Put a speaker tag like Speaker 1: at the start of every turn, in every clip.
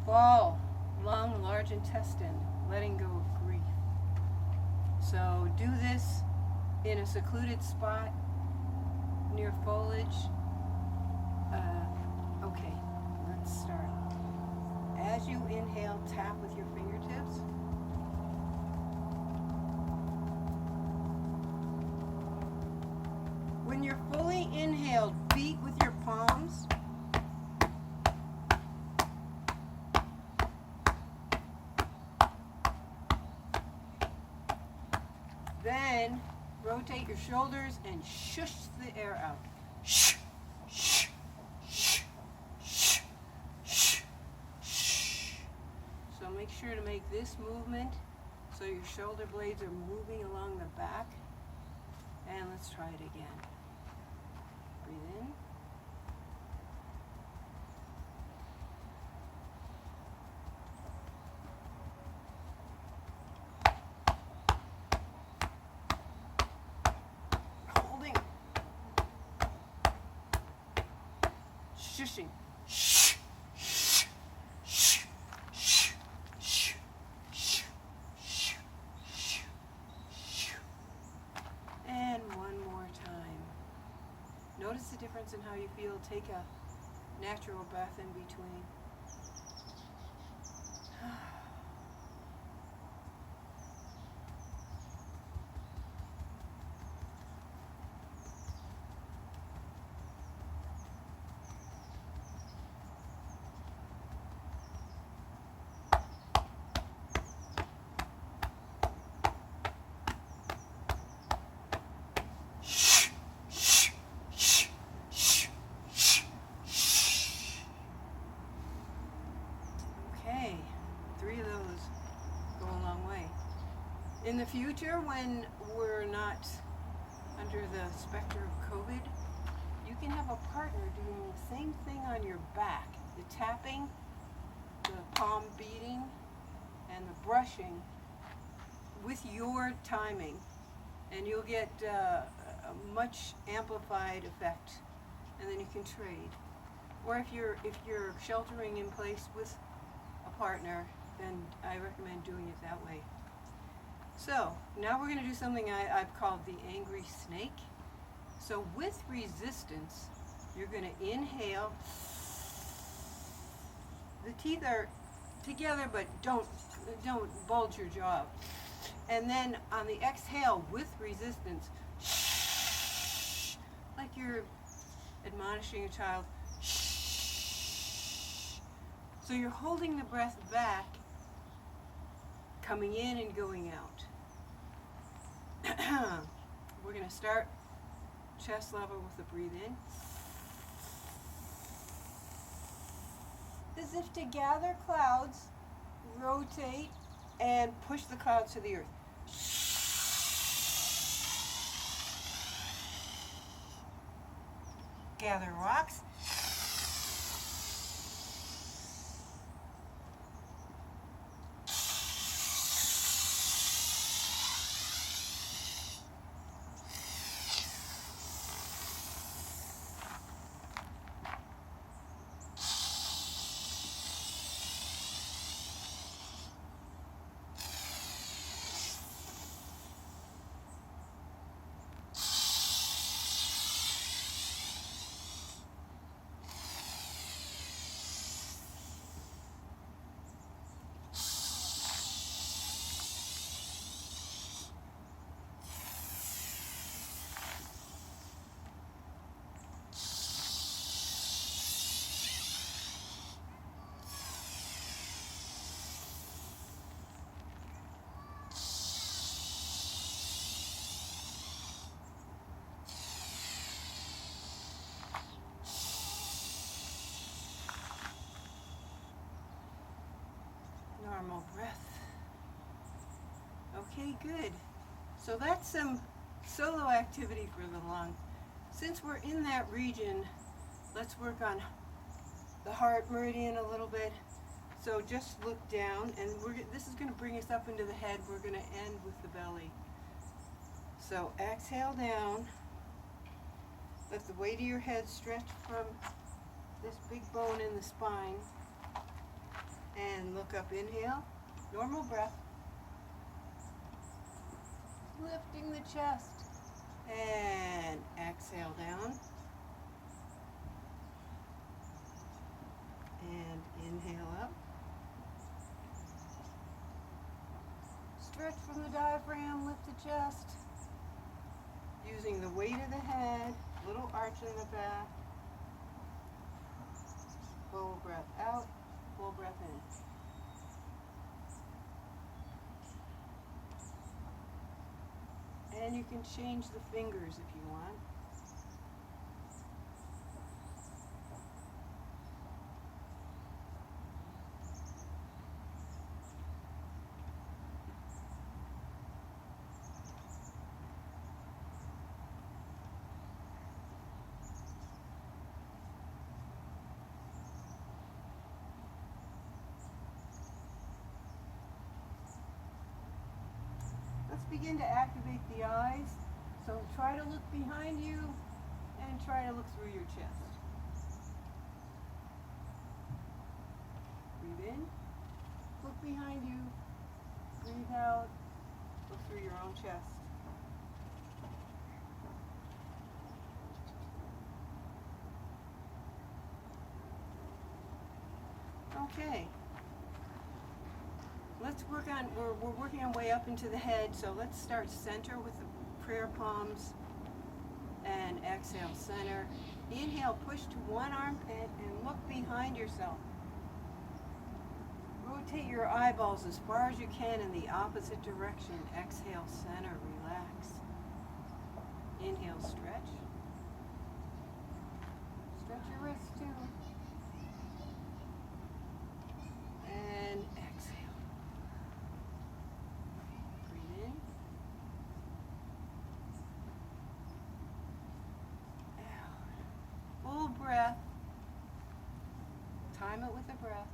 Speaker 1: ball, lung, large intestine, letting go of grief. So do this in a secluded spot near foliage. Okay, let's start. As you inhale, tap with your fingertips. When you're fully inhaled, beat with your palms. Then rotate your shoulders and shush the air out. Shh, shh, shh, shh, shh, shh. So make sure to make this movement so your shoulder blades are moving along the back. And let's try it again. Breathe in. Holding. Shushing. Shh, shh, shh, shh, shh, shh, shh, shh, shh. And one more time. Notice the difference in how you feel. Take a natural breath in between. Okay, 3 of those go a long way. In the future, when we're not under the specter of COVID, you can have a partner doing the same thing on your back. The tapping, the palm beating, and the brushing with your timing. And you'll get a much amplified effect. And then you can trade. Or if you're sheltering in place with a partner, then I recommend doing it that way. So now we're going to do something I've called the angry snake. So with resistance, you're going to inhale. The teeth are together, but don't bulge your jaw. And then on the exhale with resistance, like you're admonishing a child. So you're holding the breath back, coming in and going out. We're going to start chest level with a breathe in. As if to gather clouds, rotate, and push the clouds to the earth. Gather rocks. Normal breath. Okay, good. So that's some solo activity for the lung. Since we're in that region, let's work on the heart meridian a little bit. So just look down, and this is going to bring us up into the head. We're going to end with the belly. So exhale down. Let the weight of your head stretch from this big bone in the spine. And look up, inhale, normal breath. Lifting the chest. And exhale down. And inhale up. Stretch from the diaphragm, lift the chest. Using the weight of the head, little arch in the back. Full breath out, full breath in. And you can change the fingers if you want. Let's begin to activate the eyes. So try to look behind you and try to look through your chest. Breathe in, look behind you, breathe out, look through your own chest. Okay. Let's work on, we're working our way up into the head, so let's start center with the prayer palms and exhale center. Inhale, push to one armpit and look behind yourself. Rotate your eyeballs as far as you can in the opposite direction. Exhale center, relax. Inhale, stretch. Stretch your wrists too. And exhale. Full breath. Time it with a breath.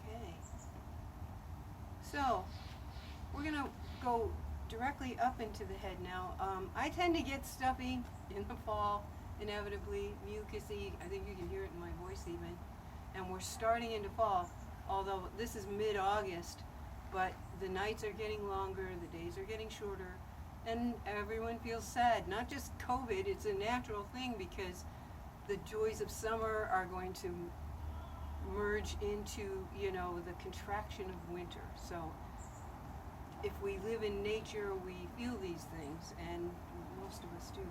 Speaker 1: Okay. So, we're going to go directly up into the head now. I tend to get stuffy in the fall, inevitably, mucusy. I think you can hear it in my voice even. And we're starting into fall, although this is mid-August, but the nights are getting longer, the days are getting shorter, and everyone feels sad. Not just COVID, it's a natural thing because the joys of summer are going to merge into, the contraction of winter. So if we live in nature, we feel these things, and most of us do.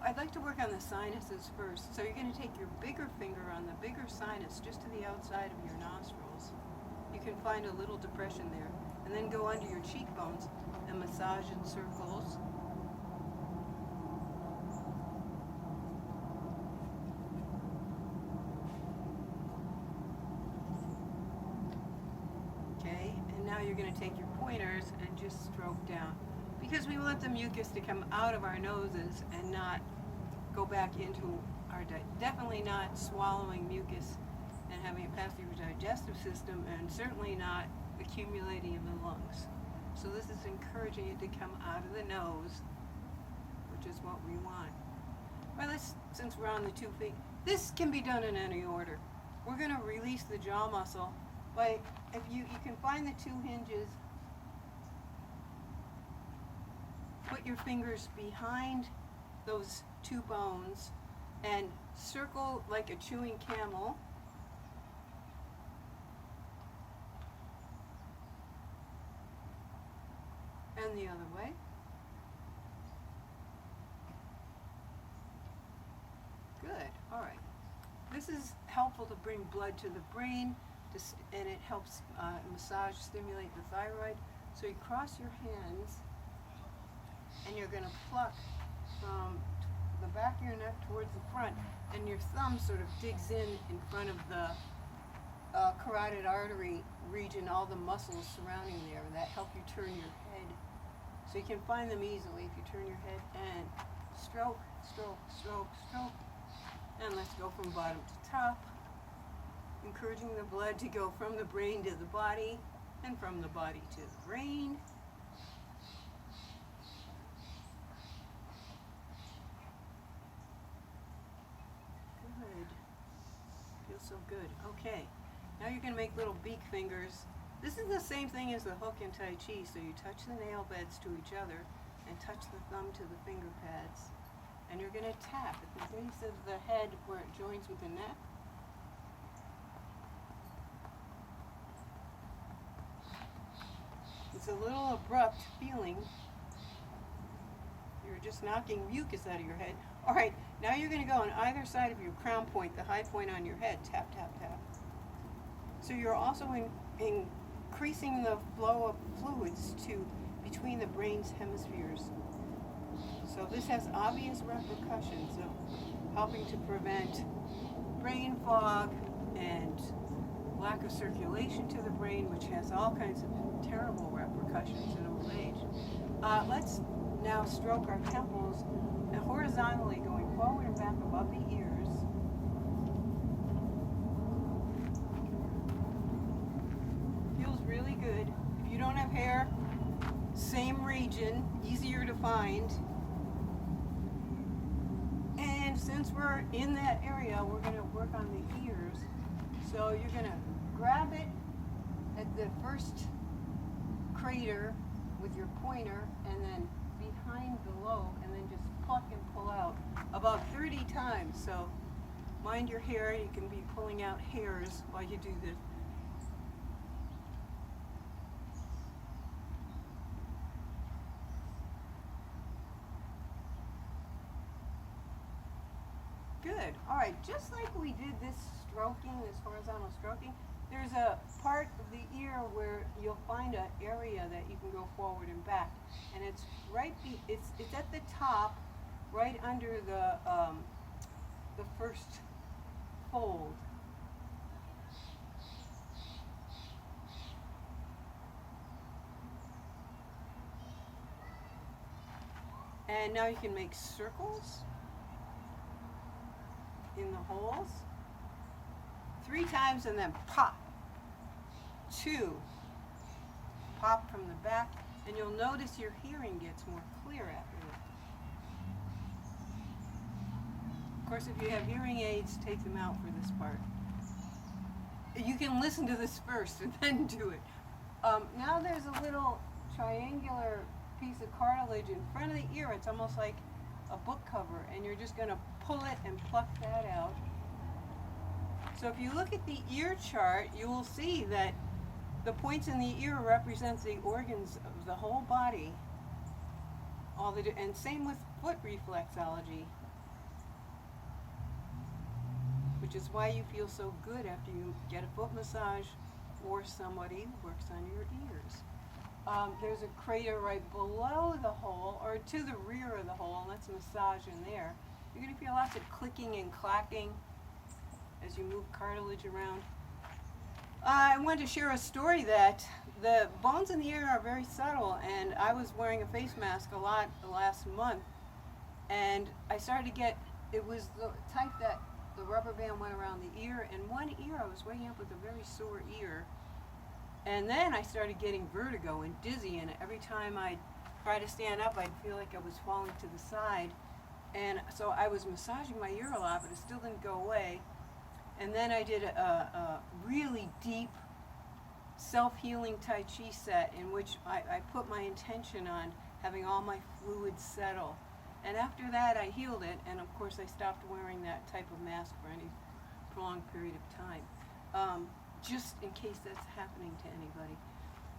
Speaker 1: I'd like to work on the sinuses first. So you're going to take your bigger finger on the bigger sinus, just to the outside of your nostrils. You can find a little depression there, and then go under your cheekbones and massage in circles. Now you're going to take your pointers and just stroke down, because we want the mucus to come out of our noses and not go back into our definitely not swallowing mucus and having it pass through your digestive system, and certainly not accumulating in the lungs. So this is encouraging it to come out of the nose, which is what we want. Well, since we're on the 2 feet, this can be done in any order. We're going to release the jaw muscle. But if you can find the 2 hinges, put your fingers behind those 2 bones and circle like a chewing camel. And the other way. Good, all right. This is helpful to bring blood to the brain. And it helps massage, stimulate the thyroid. So you cross your hands, and you're going to pluck from the back of your neck towards the front, and your thumb sort of digs in front of the carotid artery region, all the muscles surrounding there that help you turn your head. So you can find them easily if you turn your head and stroke, stroke, stroke, stroke. And let's go from bottom to top, encouraging the blood to go from the brain to the body and from the body to the brain. Good. Feels so good. Okay. Now you're going to make little beak fingers. This is the same thing as the hook in Tai Chi, so you touch the nail beds to each other and touch the thumb to the finger pads. And you're going to tap at the base of the head where it joins with the neck. It's a little abrupt feeling. You're just knocking mucus out of your head. All right, now you're going to go on either side of your crown point, the high point on your head. Tap, tap, tap. So you're also increasing the flow of fluids to between the brain's hemispheres. So this has obvious repercussions of helping to prevent brain fog and lack of circulation to the brain, which has all kinds of terrible repercussions in old age. Let's now stroke our temples horizontally, going forward and back above the ears. Feels really good. If you don't have hair, same region, easier to find. And since we're in that area, we're going to work on the ears. So you're going to grab it at the first crater with your pointer and then behind the lobe and then just pluck and pull out about 30 times. So mind your hair, you can be pulling out hairs while you do this. Good. All right, just like we did this stroking, this horizontal stroking, there's a part of the ear where you'll find an area that you can go forward and back, and it's it's at the top, right under the first fold. And now you can make circles in the holes 3 times and then pop. 2. Pop from the back, and you'll notice your hearing gets more clear after that. Of course, if you have hearing aids, take them out for this part. You can listen to this first and then do it. Now there's a little triangular piece of cartilage in front of the ear. It's almost like a book cover, and you're just going to pull it and pluck that out. So if you look at the ear chart, you will see that the points in the ear represent the organs of the whole body. And same with foot reflexology, which is why you feel so good after you get a foot massage or somebody works on your ears. There's a crater right below the hole, or to the rear of the hole, and let's massage in there. You're going to feel lots of clicking and clacking as you move cartilage around. I wanted to share a story that the bones in the ear are very subtle, and I was wearing a face mask a lot the last month, and I started to get, it was the type that the rubber band went around the ear, and one ear I was waking up with a very sore ear. And then I started getting vertigo and dizzy, and every time I'd try to stand up, I'd feel like I was falling to the side. And so I was massaging my ear a lot, but it still didn't go away. And then I did a really deep self-healing Tai Chi set in which I put my intention on having all my fluids settle. And after that, I healed it, and of course I stopped wearing that type of mask for any prolonged period of time. Just in case that's happening to anybody.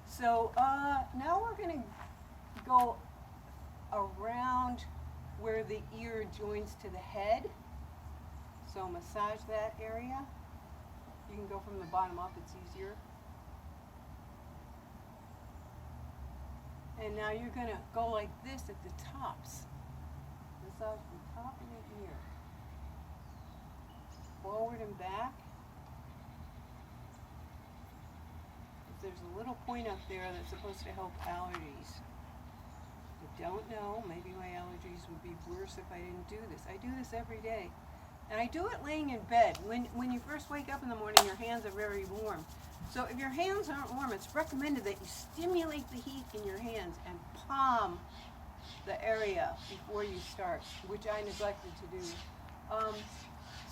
Speaker 1: So now we're going to go around where the ear joins to the head. So massage that area. You can go from the bottom up, it's easier. And now you're going to go like this at the tops. Massage the top of the ear. Forward and back. There's a little point up there that's supposed to help allergies. I don't know, maybe my allergies would be worse worse if I didn't do this. I do this every day. And I do it laying in bed. When you first wake up in the morning, your hands are very warm. So if your hands aren't warm, it's recommended that you stimulate the heat in your hands and palm the area before you start, which I neglected to do.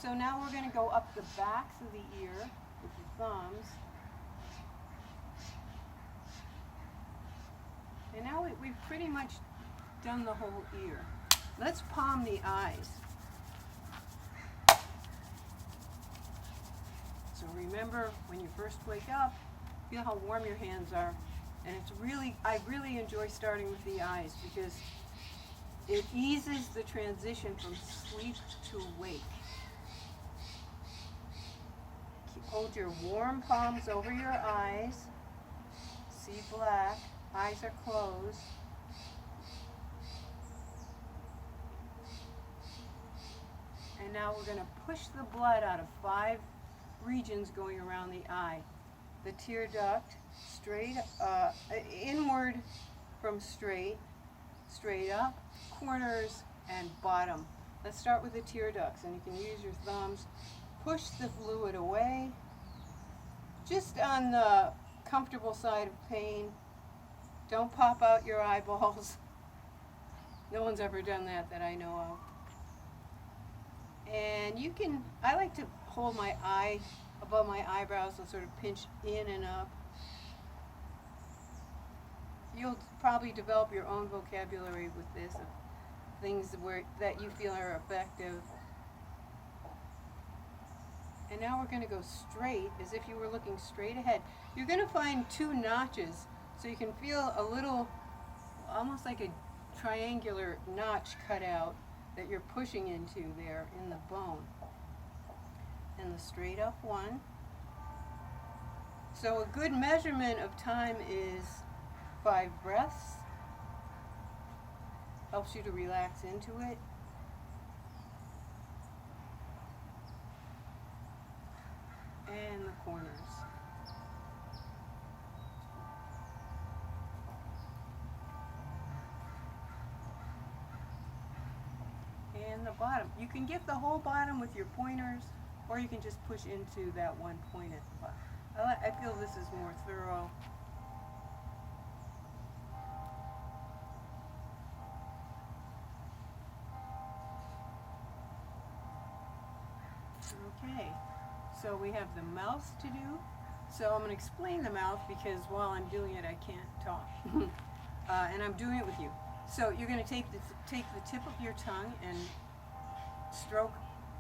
Speaker 1: So now we're going to go up the backs of the ear with your thumbs. And now we've pretty much done the whole ear. Let's palm the eyes. So remember, when you first wake up, feel how warm your hands are. And I really enjoy starting with the eyes because it eases the transition from sleep to wake. Hold your warm palms over your eyes. See black. Eyes are closed. And now we're going to push the blood out of 5 regions going around the eye. The tear duct, straight inward from straight up, corners, and bottom. Let's start with the tear ducts, and you can use your thumbs. Push the fluid away, just on the comfortable side of pain. Don't pop out your eyeballs. No one's ever done that I know of. And you can, I like to hold my eye above my eyebrows and sort of pinch in and up. You'll probably develop your own vocabulary with this, of things that you feel are effective. And now we're going to go straight, as if you were looking straight ahead. You're going to find 2 notches, so you can feel a little, almost like a triangular notch cut out that you're pushing into there in the bone. And the straight up one. So a good measurement of time is 5 breaths. Helps you to relax into it. And the corners. And the bottom. You can get the whole bottom with your pointers, or you can just push into that one point at the bottom. I feel this is more thorough. Okay, so we have the mouth to do. So I'm going to explain the mouth because while I'm doing it, I can't talk. And I'm doing it with you. So you're going to take the tip of your tongue and stroke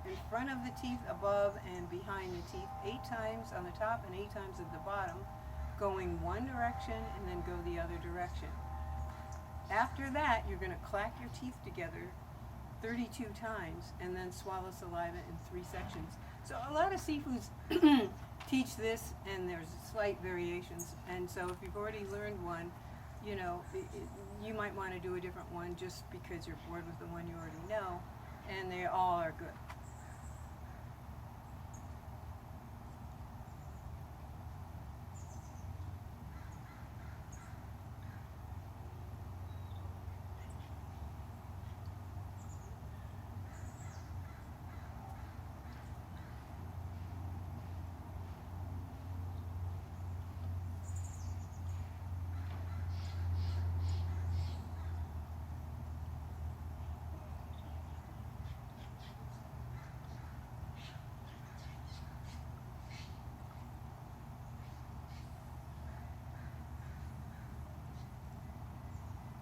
Speaker 1: in front of the teeth, above and behind the teeth, 8 times on the top and 8 times at the bottom, going one direction and then go the other direction. After that, you're going to clack your teeth together 32 times and then swallow saliva in 3 sections. So a lot of seafoods teach this, and there's slight variations. And so if you've already learned one, you know, you might want to do a different one just because you're bored with the one you already know, and they all are good.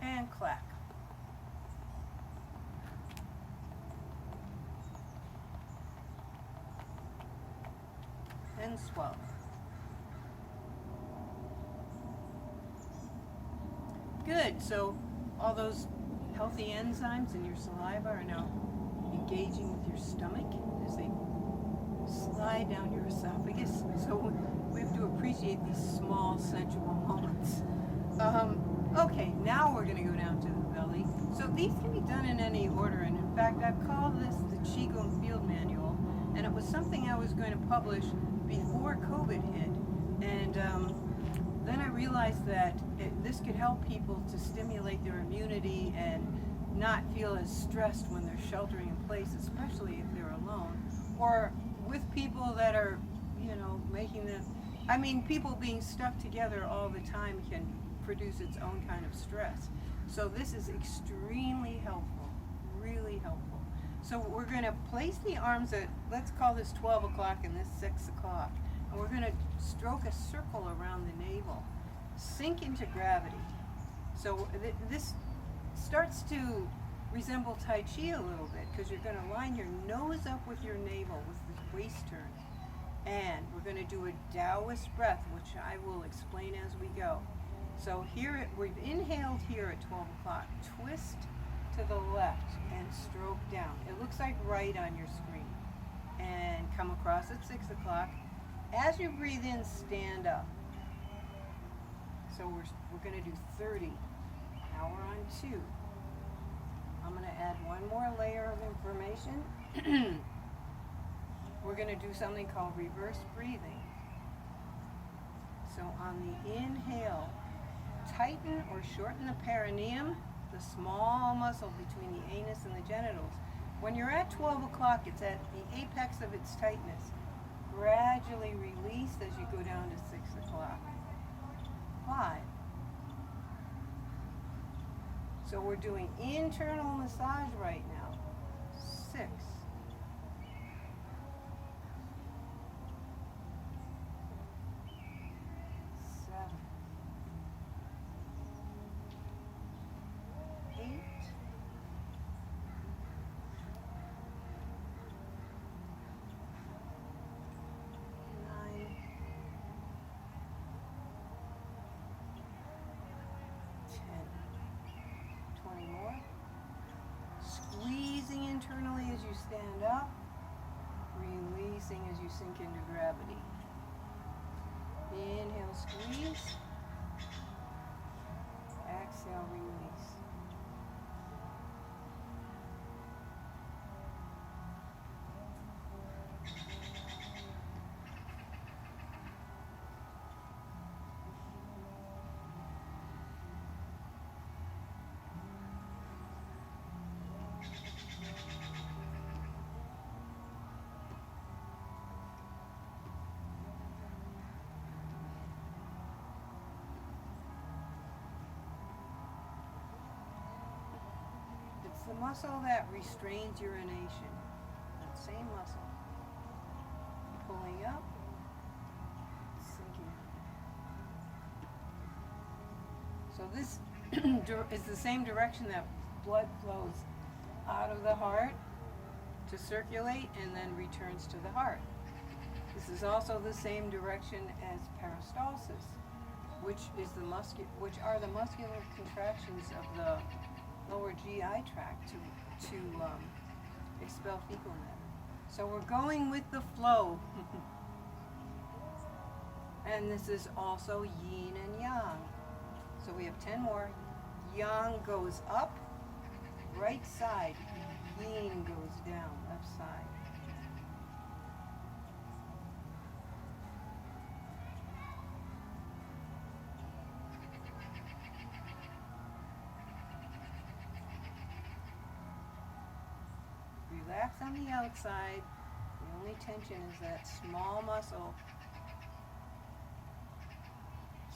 Speaker 1: And clack. And swallow. Good. So all those healthy enzymes in your saliva are now engaging with your stomach as they slide down your esophagus. So we have to appreciate these small sensual moments. Okay, now we're going to go down to the belly. So these can be done in any order, and in fact I've called this the Qigong Field Manual, and it was something I was going to publish before COVID hit. And then I realized that this could help people to stimulate their immunity and not feel as stressed when they're sheltering in place, especially if they're alone, or with people that are, making them, people being stuck together all the time can produce its own kind of stress. So this is extremely helpful, really helpful. So we're going to place the arms at, let's call this 12 o'clock and this 6 o'clock. And we're going to stroke a circle around the navel. Sink into gravity. So this starts to resemble Tai Chi a little bit, because you're going to line your nose up with your navel with the waist turn. And we're going to do a Taoist breath, which I will explain as we go. So here, we've inhaled here at 12 o'clock. Twist to the left and stroke down. It looks like right on your screen. And come across at 6 o'clock. As you breathe in, stand up. So we're going to do 30. Now we're on 2. I'm going to add one more layer of information. We're going to do something called reverse breathing. So on the inhale, tighten or shorten the perineum, the small muscle between the anus and the genitals. When you're at 12 o'clock, it's at the apex of its tightness. Gradually release as you go down to 6 o'clock. 5. So we're doing internal massage right now. 6. 7. 8. 9. 20 more. Squeezing internally as you stand up, releasing as you sink into gravity. Inhale, squeeze. Exhale, release. It's the muscle that restrains urination. That same muscle. Pulling up, sinking. So this is the same direction that blood flows out of the heart to circulate and then returns to the heart. This is also the same direction as peristalsis, which are the muscular contractions of the lower GI tract to expel fecal matter. So we're going with the flow. And this is also yin and yang. So we have 10 more. Yang goes up, right side. Yin goes down, left side. Relax on the outside. The only tension is that small muscle.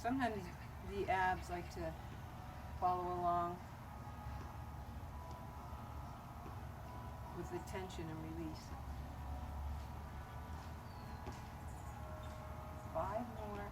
Speaker 1: Sometimes the abs like to follow along with the tension and release. 5 more.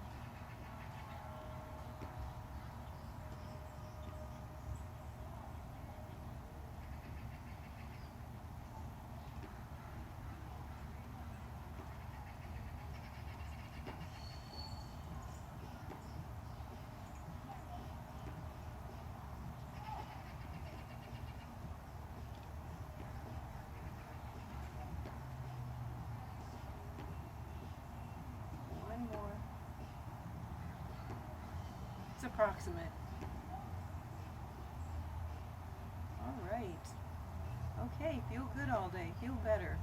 Speaker 1: It's approximate. All right. Okay, feel good all day. Feel better.